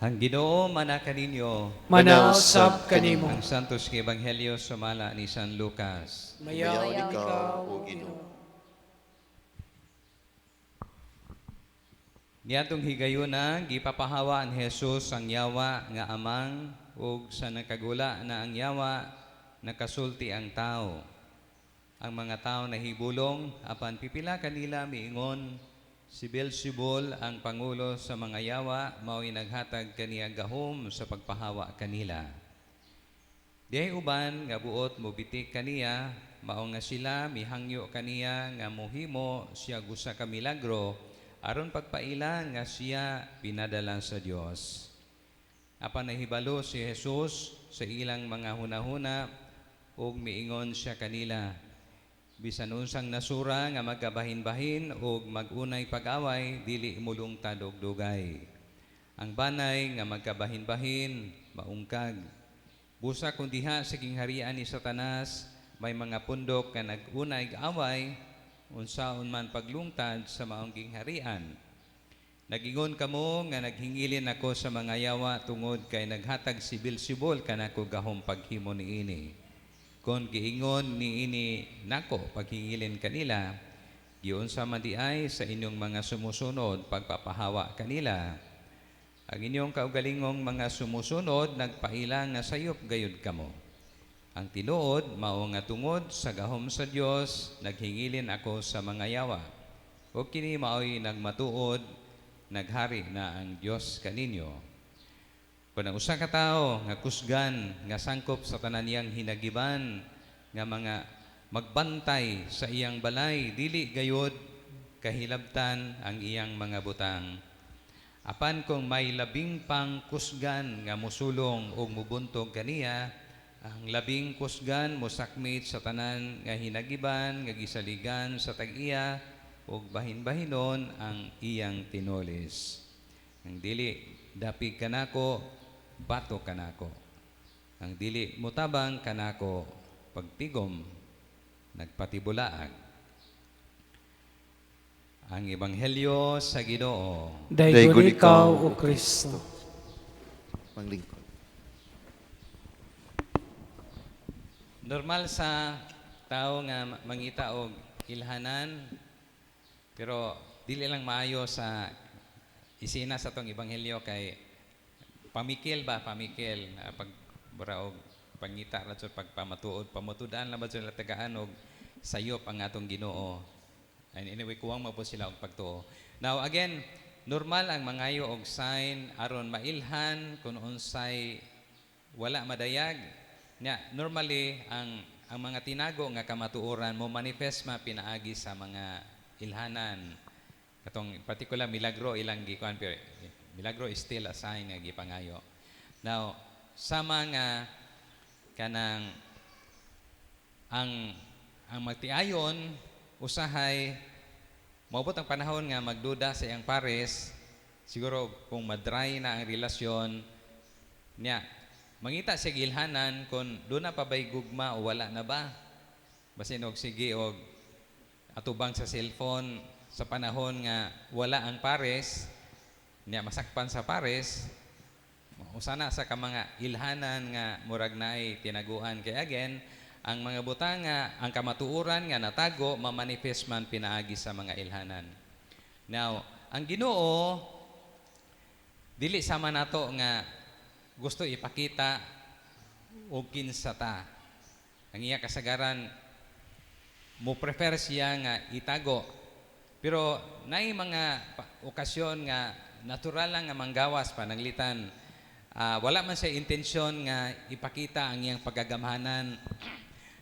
Ang Ginoo manaka ninyo. Manausab kanimo. Ang Santos nga Ebanghelyo sumala ni San Lucas. Mayaw Mayaw ikaw, o o Ginoo. Ginoo. Niadtong higayuna gipapahawa ni Jesus ang yawa nga amang ug sa nakagula na ang yawa nakasulti ang tao. Ang mga tao nahibulong apan pipila kanila miingon si Beelzebul ang pangulo sa mga yawa mao'y naghatag kaniya gahom sa pagpahawa kanila. Diay uban nga buot mobitik kaniya mao nga sila mihangyo kaniya nga mohimo siya gusa ka milagro aron pagpaila nga siya pinadala sa Dios. Apan nahibalo si Jesus sa ilang mga hunahuna ug miingon siya kanila, bisan unsang nasura nga magkabahin-bahin ug mag-unay pag-away dili mulungtad og dugay. Ang banay nga magkabahin-bahin maungkag. Busa kung diha sa gingharian ni Satanas may mga pundok nga nag-unay away unsaon man paglungtad sa maong gingharian. Nagingon kamo nga naghingilin ako sa mga yawa tungod kay naghatag si Beelzebul kanako gahom paghimo niini. Kon giingon niini nako paghingilin kanila, giunsa man di ay sa inyong mga sumusunod pagpapahawa kanila. Ang inyong kaugalingong mga sumusunod nagpaila nga sayop gayud kamo. Ang tinuod mao nga tungod sa gahom sa Dios naghingilin ako sa mga yawa. O kini mao'y nagmatuod naghari na ang Dios kaninyo. Kung ang usa ka tawo nga kusgan nga sangkop sa tanan niyang hinagiban nga mga magbantay sa iyang balay dili gayud kahilabtan ang iyang mga butang. Apan kung may labing pang kusgan nga mosulong o mubuntog kaniya, ang labing kusgan mosakmit sa tanan nga hinagiban nga gisaligan sa tag-iya ug bahin-bahinon ang iyang tinolis. Ang dili dapig kanako, bato kanako. Ang dili mutabang kanako, pagtigom, nagpatibulaag. Ang Ebanghelyo sa Ginoo. Daygon ikaw, o Kristo. Manglingkod. Normal sa tao nga mangita og ilhanan, pero dili lang maayo sa isina sa tong Ebanghelyo kay pamikil pag buraog pangita ra sa pagpamatuod pamatudan lang ba sa tagaan og sayop ang atong Ginoo. And anyway kuwang mo po sila og pagtuo. Now again, normal ang mangayo og sign aron mailhan kung unsay wala madayag. Normally ang mga tinago nga kamatuoran mo manifest pinaagi sa mga ilhanan. Katong particular milagro ilang gikuan pero milagro is still a sign nga gipangayo. Now, sama nga kanang ang magtiayon usahay maabot ang panahon nga magduda sa iyang pares, siguro kung madry na ang relasyon niya, mangita siya gilhanan kung doon na pa ba'y gugma o wala na ba. Basin og sige og atubang sa cellphone sa panahon nga wala ang pares, niya masakpan sa pares, usana sa ka mga ilhanan nga murag naay tinaguan. Kay again, ang mga butang nga ang kamatuoran nga natago mamanifest man pinaagi sa mga ilhanan. Now, ang Ginoo dili sama nato nga gusto ipakita og kinsa ta. Ang iya kasagaran mo prefer siya nga itago. Pero naay mga okasyon nga natural lang nga manggawas pananglitan. Wala man siya intensyon nga ipakita ang iyang pagagamhanan.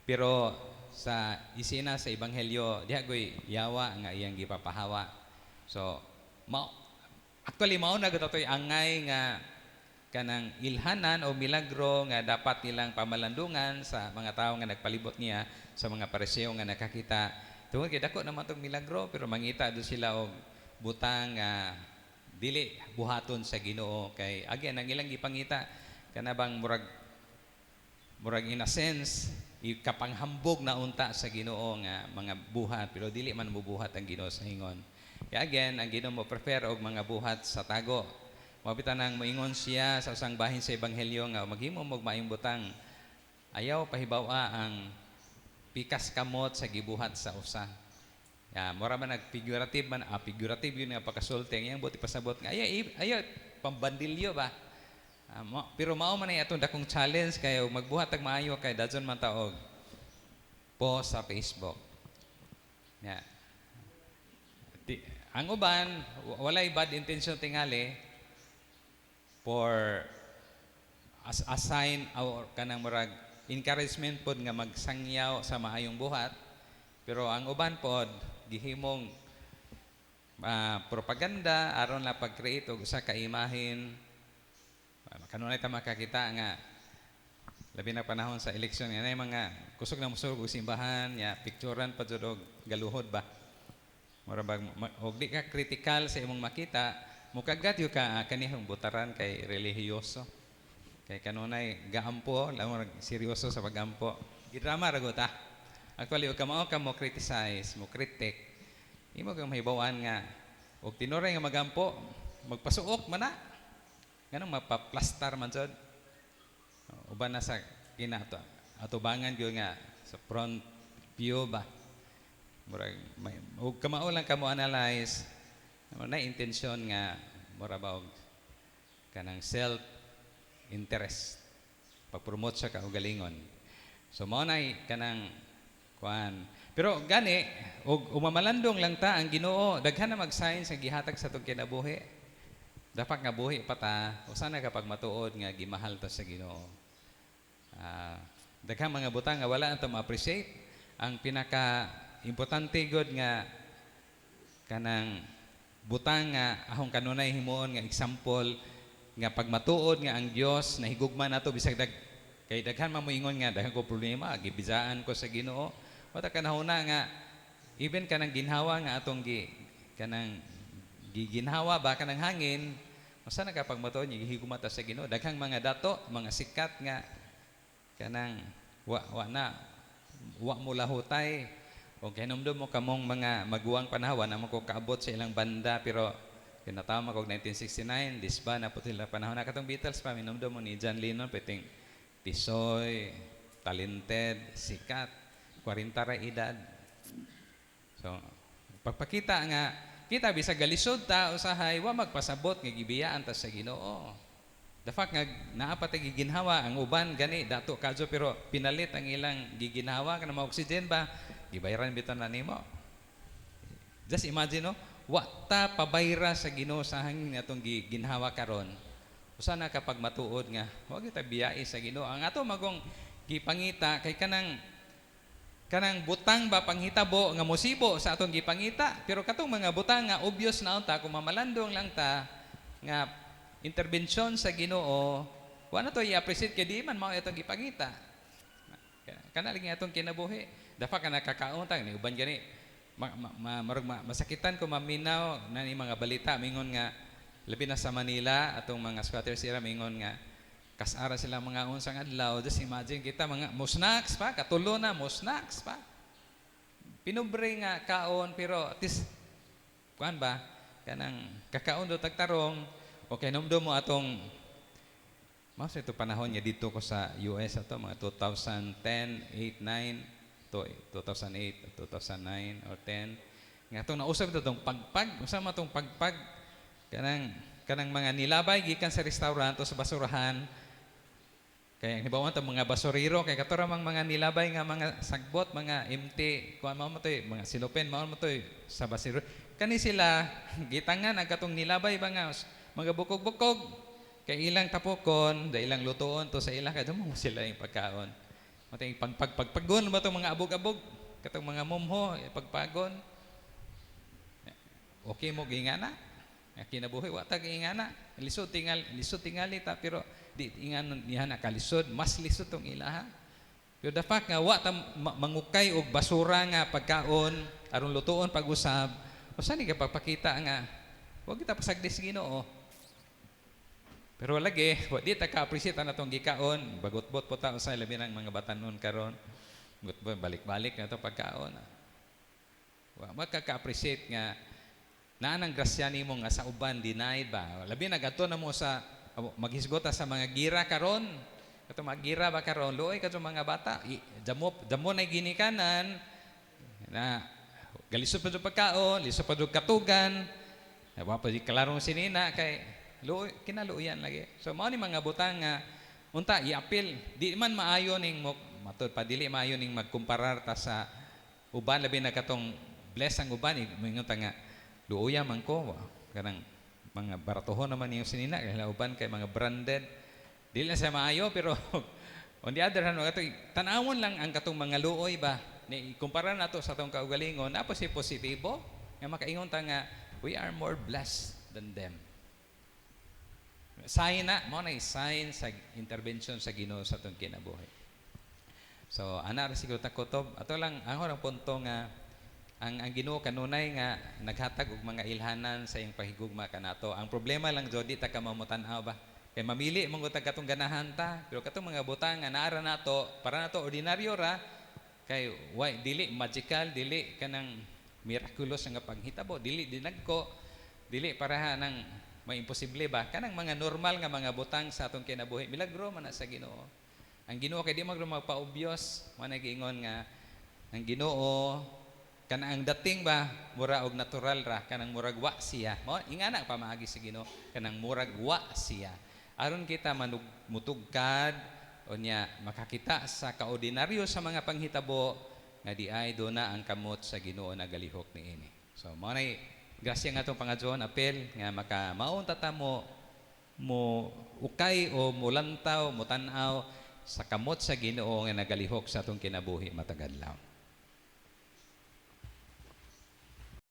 Pero sa isina sa Ebanghelyo, diha goy yawa nga iyang gipapahawa. So, actually mao na gatoy angay nga kanang ilhanan o milagro nga dapat nilang pamalandungan sa mga tao nga nagpalibot niya, sa mga pariseo nga nakakita. Tungod kay dako naman tong milagro pero mangita do sila og butang nga dili buhaton sa Ginoo. Kay again ang ilang gipangita kanabang murag in a sense ikapanghambog na unta sa Ginoo nga mga buhat pero dili man mubuhat ang Ginoo sa hingon. Kaya again ang Ginoo mo prefer og mga buhat sa tago. Mabitan nang moingon siya sa usang bahin sa ebanghelyo nga maghimo og maayong butang. Ayaw pahibaw-a ang pikas kamot sa gibuhat sa usa. Ya, mura man nagfigurative man, figurative yun nga pagkasulti. Ngayon buti pasabot nga ayaw pambandilyo ba? Pero mao man ay atong dakong challenge kayo magbuhat og maayo kay dadson man taog post sa Facebook. Ya. Ang uban walay bad intention tingali for assign or kanang murag encouragement pod nga magsangyaw sa maayong buhat, pero ang uban pod gihimong propaganda aron la pag-create og usa ka imahen. Kanunay ta makakita nga labi na panahon sa eleksyon nga mga kusog na musog og simbahan ya picturean pa jud og galuhod ba, mura bag og di ka critical sa imong makita mukagat yo ka kanihong butaran kay relihiyoso. Kay kanunay gaampo, lamang seryoso sa pagampo. Gidrama ra ta. Actually, og kamao ka mo criticize, mo critic. Imo kang mahibawan nga og tinuray nga magampo, magpasuok man na. Ganang mapaplastar man jud. Uban na sa kinato. Atubangan gyud nga sa front view ba. Murag og kamao lang kamo analyze. Na intensyon nga mura ba og kanang self interest pag-promote sa kaugalingon. So mao nay kanang kuan. Pero gani og umamalandong lang ta ang Ginoo, daghan na mag-sign sa gihatag sa atong kinabuhi. Dapat nga buhi pa ta usa na kapag matuod nga gimahal ta sa Ginoo. Daghang mga butang nga wala nato ma-appreciate. Ang pinaka importante gud nga kanang butang nga ahong kanunay himuon nga example nga pag matuod nga ang Dios nahigugma nato bisag kay daghan man moingon nga daghan ko problema gibizaan ko sa Ginoo. Wata kanahuna nga even kanang ginhawa nga atong kanang giginhawa ba kanang hangin usa na kapag matuod nga gihigugma ta sa Ginoo. Daghang mga dato, mga sikat nga kanang wa mo lahutay o hinumdum mo kamong mga maguwang panahon na mo ko kaabot sa ilang banda pero kinatama ko 1969, disba na po sila panahon na katong Beatles pa, minumdum mo ni John Lennon, pwedeng tisoy, talented, sikat, 40 ra edad. So, pagpakita nga, kita bisag galisod ta, usahay, wa magpasabot nga gibiyaan ta sa Ginoo. The fact nga, naapat ang giginhawa, ang uban, gani, dato kadyo, pero pinalit ang ilang giginhawa, kanang mga oxygen ba, gibayaran bito na nimo. Just imagine, no? Wa ta pabayra sa Ginoo sa hangin atong ginhawa karon. Usa na kapag matuod nga wa kita biyai sa Ginoo. Ang ato magong gipangita kay kanang butang ba panghitabo nga mosibo sa atong gipangita. Pero katong mga butang nga obvious na unta kung mamalandong lang ta nga intervention sa Ginoo, wa na to i-appreciate kay di man mao atong gipangita. Kana lang atong kinabuhi. Dapat ka nakakaon ta ni uban gani. Masakitan ko maminaw na ni mga balita mingon nga labi na sa Manila atong mga squatters sila mingon nga kasara sila mga unsang adlaw. Just imagine kita mga musnaks pa katulo na musnaks pa pinubre nga kaon pero at least kuan ba kanang kakaon do tagtarong o kay numdo mo atong mas ito panahon niya dito ko sa US ato mga 2010, 8, 9 to 2008, 2009 or 10 nga itong nausap ito itong pagpag usama itong pagpag kanang mga nilabay gikan sa restaurant o sa basurahan kaya hibawan itong mga basuriro kaya katuramang mga nilabay nga mga sagbot mga empty kuha mo ito mga silupin mo ito sa basuro kani sila gitangan ang katong nilabay ba nga mga bukog-bukog kay ilang tapokon da ilang lutuon to sa ilang kaya mo sila yung pagkaon mating pagpagon ba itong mga abog-abog katong mga mumho pagpagon okay mo gingana kinabuhi wa ta gingana lisod tingali ta pero di ingan niya na kalisod mas lisod tong ilaha pero dapat nga wa ta mangukay og basura nga pagkaon aron lutuon pag-usab usa ni ka pagpakita nga wa kita pasagdi sa Ginoo. Pero lagi, di ta ka-appreciate na itong gikaon. Bagot-bot po ta sa labi ng mga batanon karon. Balik-balik na ito pagkaon. Magkaka-appreciate nga Naan ang grasya nimo nga sa uban denied ba? Labi nagato na mo sa maghisgota sa mga gira karon. Kato mga gira ba karon? Luoy kadto mga bata. Damo na ginikanan na galisod pa jud pagkaon, lisod pa jud katugan. Wa pa di klarong sinina kay luoy kinaluoyan lagi. So mao ni mga butang nga unta i-appeal. Di man maayo ning matud pa dili maayo ning magkumparar ta sa uban labi na katong bless ang uban mingon ta nga luoya man ko kanang mga baratuhon naman yung sinina kay uban kay mga branded dili na siya maayo pero on the other hand kato tan-awon lang ang katong mga luoy ba ni kumpara nato sa atong kaugalingon apo si positibo nga makaingon ta nga we are more blessed than them. Sign na mo na sign sa intervention sa Ginoo sa atong kinabuhi. So ana ra siguro ta kutob ato lang ang orang punto nga ang Ginoo kanunay nga naghatag og mga ilhanan sa iyang pahigugma kanato. Ang problema lang jud di ta ka mamutan-aw ba. Kay mamili mong utag katong ganahan ta, pero katong mga butang nga naara nato para nato ordinaryo ra kay why dili magical, dili kanang miraculous nga paghitabo, dili dinagko, dili para nang may imposible ba kanang mga normal nga mga butang sa atong kinabuhi. Milagro man na sa Ginoo. Ang Ginoo kay di magpa-obvious, mo nagingon nga ang Ginoo kana ang dating ba mura og natural ra kanang murag wa siya mo ingana pamaagi sa Ginoo kanang murag wa siya aron kita mutugkad unya makakita sa kaordinaryo sa mga panghitabo nga di ay do na ang kamot sa Ginoo nagalihok niini. So mao nay grasya nga atong pangadyon apel nga makamaon ta mo ukay o mulantaw mutan-aw sa kamot sa Ginoo nga nagalihok sa atong kinabuhi matagadlaw.